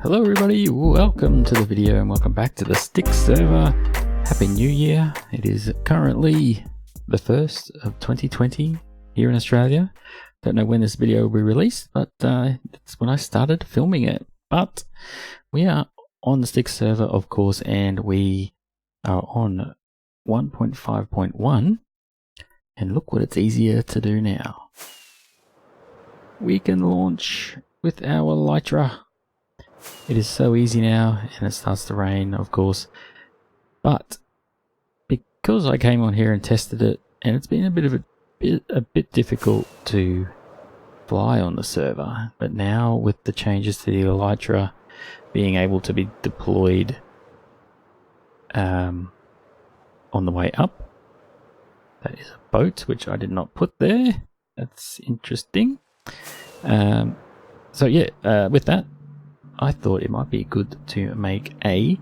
Hello everybody, welcome to the video and welcome back to the Sticks server. Happy New Year. It is currently the 1st of 2020 here in Australia. Don't know when this video will be released, but it's when I started filming it. But we are on the Sticks server, of course, and we are on 1.5.1, and look what it's easier to do now. We can launch with our Elytra. It is so easy now, and it starts to rain, of course. But because I came on here and tested it, and it's been a bit difficult to fly on the server. But now with the changes to the Elytra being able to be deployed on the way up, that is a boat which I did not put there. That's interesting. So yeah, with that, I thought it might be good to make a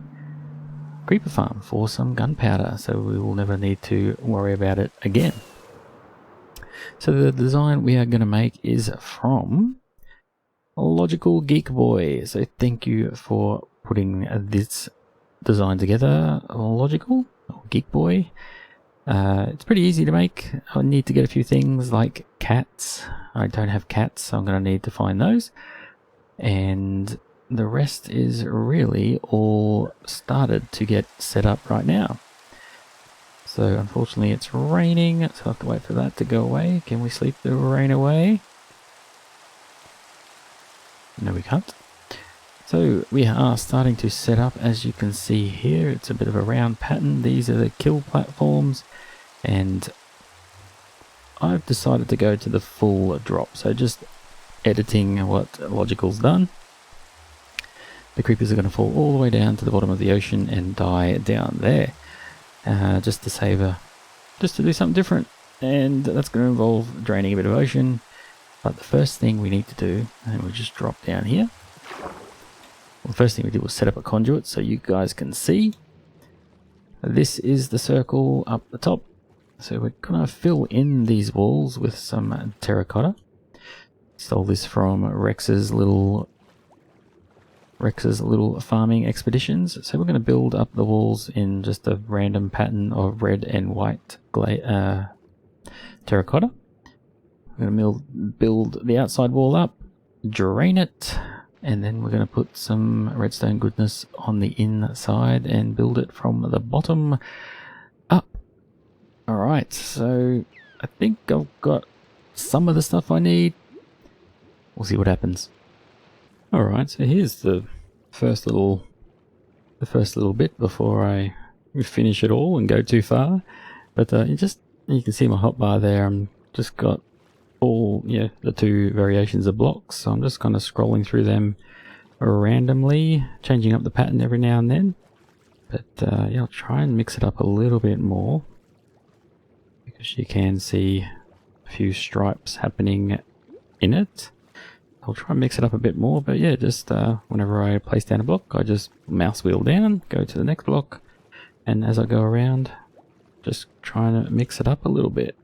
creeper farm for some gunpowder, so we will never need to worry about it again. So the design we are going to make is from Logical Geek Boy. So thank you for putting this design together, Logical or Geek Boy. It's pretty easy to make. I need to get a few things like cats. I don't have cats, so I'm going to need to find those. And the rest is really all started to get set up right now. So unfortunately it's raining, so I have to wait for that to go away. Can we sleep the rain away? No, we can't. So we are starting to set up, as you can see here. It's a bit of a round pattern. These are the kill platforms, and I've decided to go to the full drop. So just editing what Logical's done. The creepers are going to fall all the way down to the bottom of the ocean and die down there. Just to do something different. And that's going to involve draining a bit of ocean. But the first thing we need to do, and we'll just drop down here. Well, the first thing we did was set up a conduit so you guys can see. This is the circle up the top. So we're going to fill in these walls with some terracotta. Stole this from Rex's little farming expeditions. So we're going to build up the walls in just a random pattern of red and white terracotta. We're going to build the outside wall up, drain it, and then we're going to put some redstone goodness on the inside and build it from the bottom up. Alright, so I think I've got some of the stuff I need. We'll see what happens. Alright, so here's the first little bit before I finish it all and go too far. But you can see my hotbar there. I'm just got all the two variations of blocks, so I'm just kind of scrolling through them randomly, changing up the pattern every now and then. But yeah, I'll try and mix it up a little bit more, because you can see a few stripes happening in it. I'll try and mix it up a bit more, but yeah, just whenever I place down a block, I just mouse wheel down, go to the next block, and as I go around, just trying to mix it up a little bit.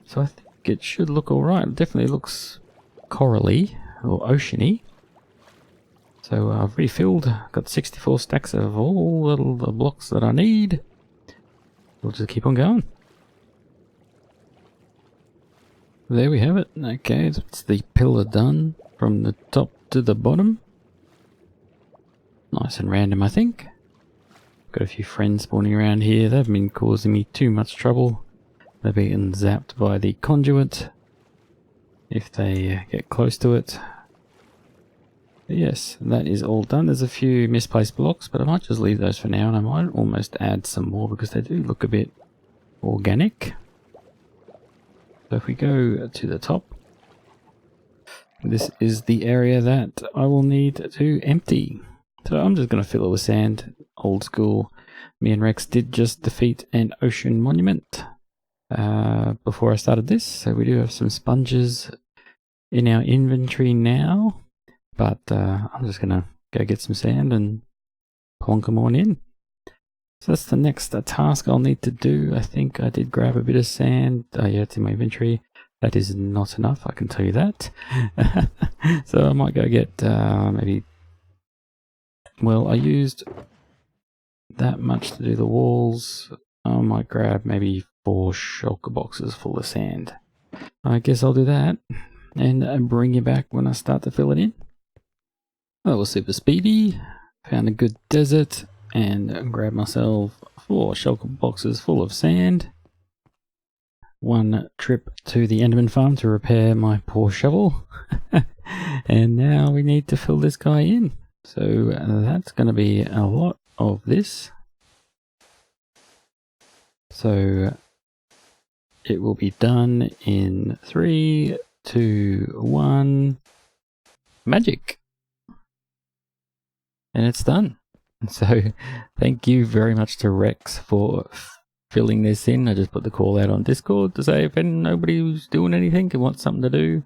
So I think it should look alright. It definitely looks corally or oceany. So I've refilled, got 64 stacks of all the blocks that I need. We'll just keep on going. There we have it. Okay, that's the pillar done from the top to the bottom. Nice and random, I think. Got a few friends spawning around here. They've been causing me too much trouble. They're being zapped by the conduit if they get close to it. But yes, that is all done. There's a few misplaced blocks, but I might just leave those for now, and I might almost add some more because they do look a bit organic. So if we go to the top, this is the area that I will need to empty. So I'm just going to fill it with sand, old school. Me and Rex did just defeat an ocean monument before I started this. So we do have some sponges in our inventory now, but I'm just going to go get some sand and plonk them on in. So that's the next task I'll need to do. I think I did grab a bit of sand. Oh yeah, it's in my inventory. That is not enough, I can tell you that. So I might go get maybe well, I used that much to do the walls. I might grab maybe 4 shulker boxes full of sand. I guess I'll do that and bring you back when I start to fill it in. That was super speedy. Found a good desert and grabbed myself 4 shulker boxes full of sand. 1 trip to the Enderman farm to repair my poor shovel. And now we need to fill this guy in. So that's going to be a lot of this. So it will be done in 3, 2, 1. Magic. And it's done. So thank you very much to Rex for filling this in. I just put the call out on Discord to say if nobody was doing anything and wants something to do,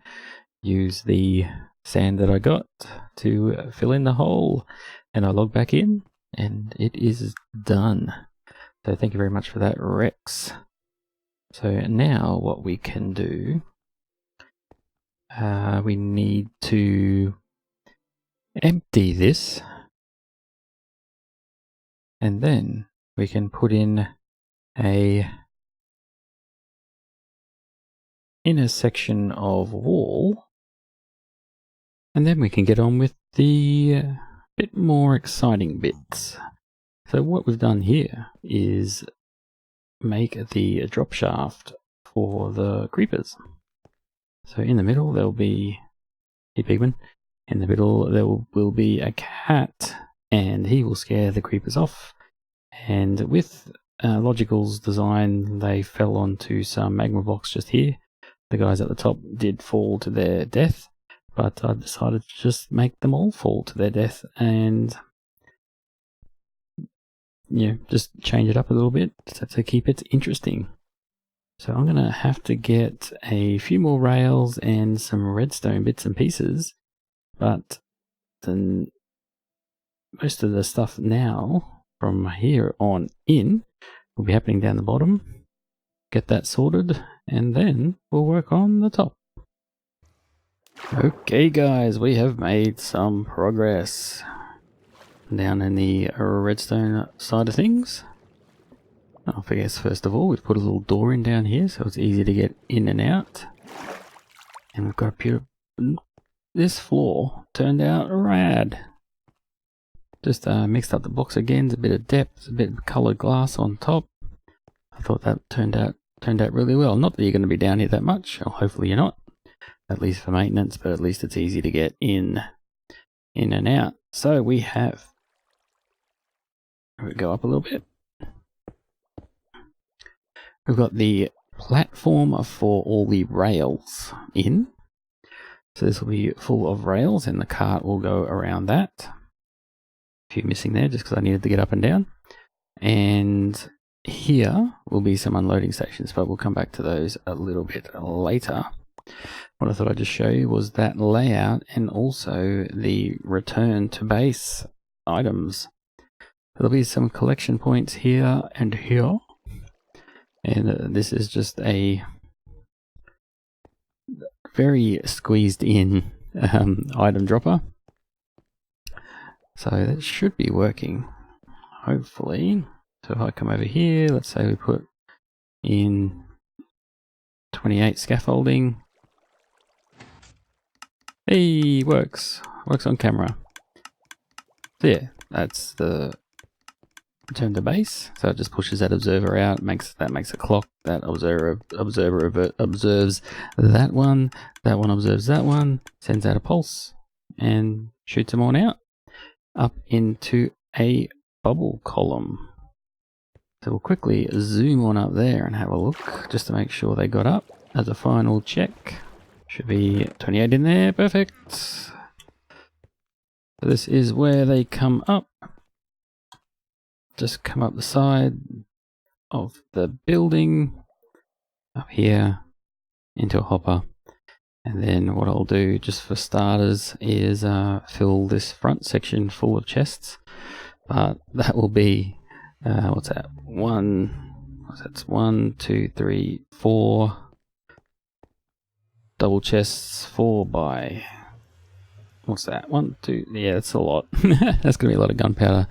use the sand that I got to fill in the hole. And I log back in and it is done. So thank you very much for that, Rex. So now what we can do, we need to empty this. And then we can put in a inner section of wall. And then we can get on with the bit more exciting bits. So what we've done here is make the drop shaft for the creepers. So in the middle there'll be a pigman. In the middle there will be a cat, and he will scare the creepers off. And with Logical's design, they fell onto some magma blocks just here. The guys at the top did fall to their death, but I decided to just make them all fall to their death and just change it up a little bit to keep it interesting. So I'm going to have to get a few more rails and some redstone bits and pieces, but then most of the stuff now from here on in will be happening down the bottom. Get that sorted and then we'll work on the top. Okay guys, we have made some progress down in the redstone side of things. I guess first of all we've put a little door in down here so it's easy to get in and out. And we've got a beautiful... This floor turned out rad. Just mixed up the blocks again, a bit of depth, a bit of coloured glass on top. I thought that turned out really well. Not that you're going to be down here that much, or hopefully you're not, at least for maintenance, but at least it's easy to get in and out. So we have... We go up a little bit. We've got the platform for all the rails in. So this will be full of rails and the cart will go around that. A few missing there just because I needed to get up and down. And here will be some unloading stations, but we'll come back to those a little bit later. What I thought I'd just show you was that layout and also the return to base items. There'll be some collection points here and here. And this is just a very squeezed in item dropper. So that should be working, hopefully. So if I come over here, let's say we put in 28 scaffolding. Hey, works on camera. So yeah, that's the return to base. So it just pushes that observer out, makes a clock. That observer observes that one observes that one, sends out a pulse, and shoots them on out up into a bubble column. So we'll quickly zoom on up there and have a look just to make sure they got up as a final check. Should be 28 in there, perfect. So this is where they come up. Just come up the side of the building, up here, into a hopper. And then what I'll do, just for starters, is fill this front section full of chests. But that will be, what's that? 1, 2, 3, 4 double chests, 4 by What's that? 1, 2, yeah, that's a lot. That's going to be a lot of gunpowder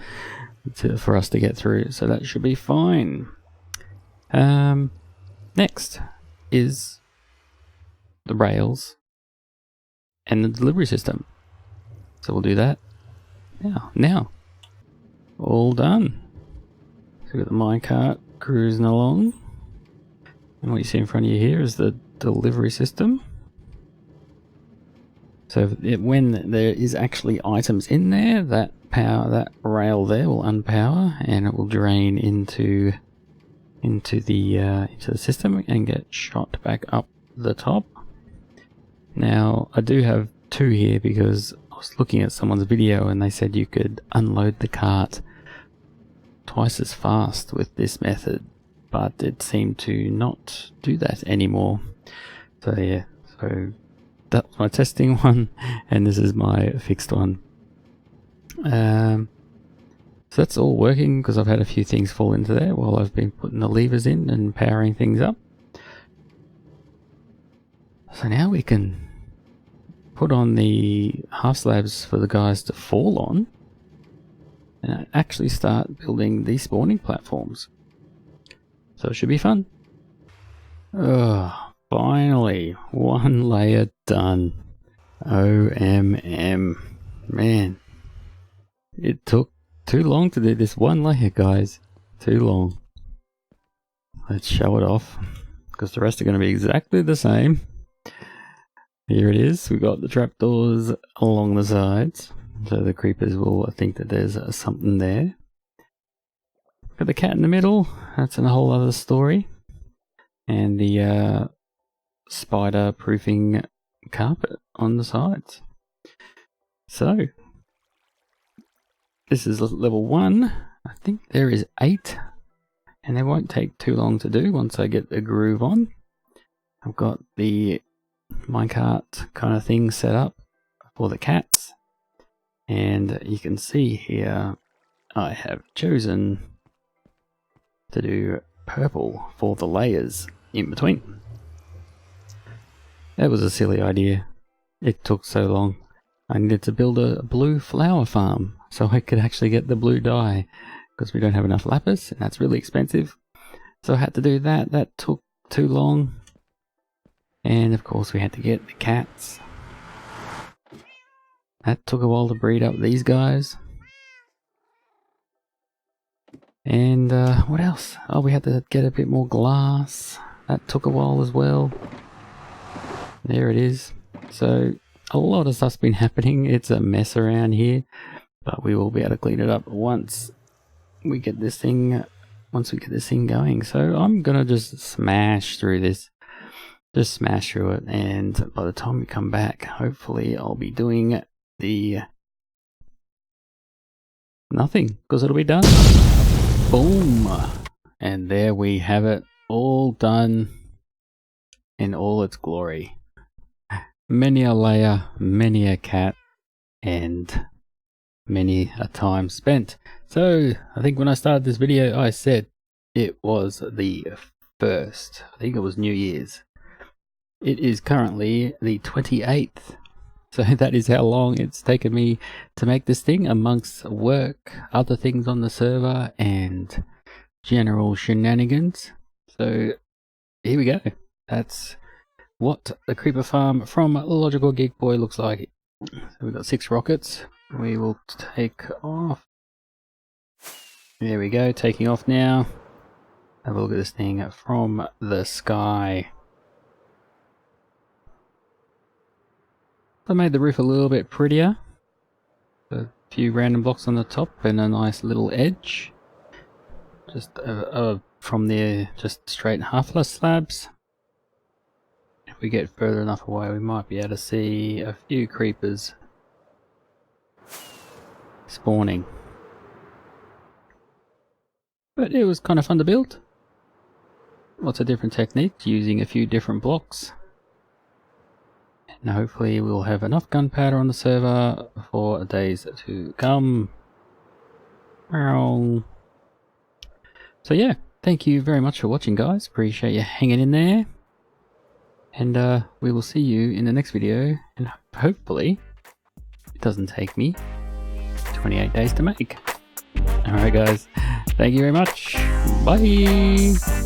for us to get through, so that should be fine. Next is the rails and the delivery system. So we'll do that now. All done. So we've got the minecart cruising along. And what you see in front of you here is the delivery system. So when there is actually items in there, that rail there will unpower and it will drain into the system and get shot back up the top. Now I do have 2 here because I was looking at someone's video and they said you could unload the cart twice as fast with this method, but it seemed to not do that anymore. So yeah, so that's my testing one and this is my fixed one. So that's all working because I've had a few things fall into there while I've been putting the levers in and powering things up. So now we can put on the half slabs for the guys to fall on and actually start building the spawning platforms. So it should be fun. Oh, finally, 1 layer done. OMM. Man, it took too long to do this 1 layer, guys. Too long. Let's show it off because the rest are going to be exactly the same. Here it is. We've got the trapdoors along the sides, so the creepers will think that there's something there. Got the cat in the middle. That's a whole other story. And the spider proofing carpet on the sides. So this is level 1. I think there is 8, and they won't take too long to do once I get the groove on. I've got the minecart kind of thing set up for the cats, and you can see here I have chosen to do purple for the layers in between. That was a silly idea. It took so long. I needed to build a blue flower farm so I could actually get the blue dye because we don't have enough lapis and that's really expensive. So I had to do that. That took too long. And of course we had to get the cats. That took a while to breed up these guys. And what else? Oh, we had to get a bit more glass. That took a while as well. There it is. So a lot of stuff's been happening. It's a mess around here, but we will be able to clean it up once we get this thing going. So I'm gonna just smash through this. Just smash through it, and by the time we come back, hopefully I'll be doing the nothing, because it'll be done. Boom! And there we have it, all done in all its glory. Many a layer, many a cat, and many a time spent. So, I think when I started this video, I said it was the 1st. I think it was New Year's. It is currently the 28th. So that is how long it's taken me to make this thing, amongst work, other things on the server, and general shenanigans. So here we go. That's what the creeper farm from Logical Geek Boy looks like. So we've got 6 rockets. We will take off. There we go, taking off now. Have a look at this thing from the sky. I made the roof a little bit prettier. A few random blocks on the top and a nice little edge. Just from there, just straight half-less slabs. If we get further enough away, we might be able to see a few creepers spawning. But it was kind of fun to build. Lots of different techniques, using a few different blocks. And hopefully we'll have enough gunpowder on the server for days to come. So yeah, thank you very much for watching, guys. Appreciate you hanging in there. And we will see you in the next video, and hopefully it doesn't take me 28 days to make. Alright guys, thank you very much. Bye!